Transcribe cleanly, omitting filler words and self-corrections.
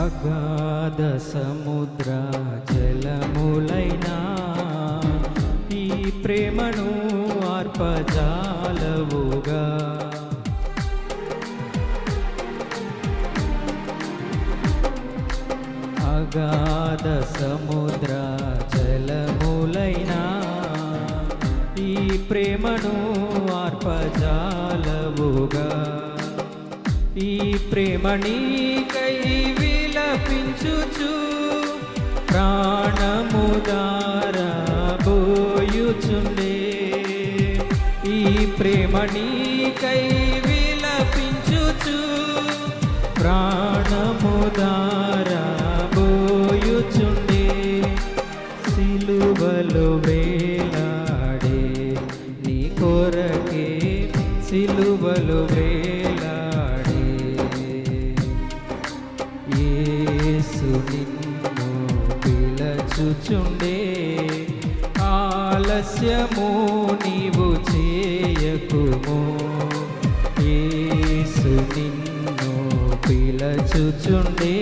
అగాధ సముద్ర జలములైనా ఈ ప్రేమను ఆర్పజాలవుగా. అగాధ సముద్ర జలములైనా ఈ ప్రేమను ఆర్పజాలవుగా. ఈ ప్రేమ నీకై విలపించుచు ప్రాణము దారబోయుచుండే. ఈ ప్రేమ నీకై విలపించుచు ప్రాణము దారబోయుచుండే. సిలువలో వేలాడే నీ కొరకే సిలువలో వేలాడే యేసు నిన్ను పిలచుచుండే. ఆలస్యము నీవు చేయకుము, యేసు నిన్ను పిలచుచుండే.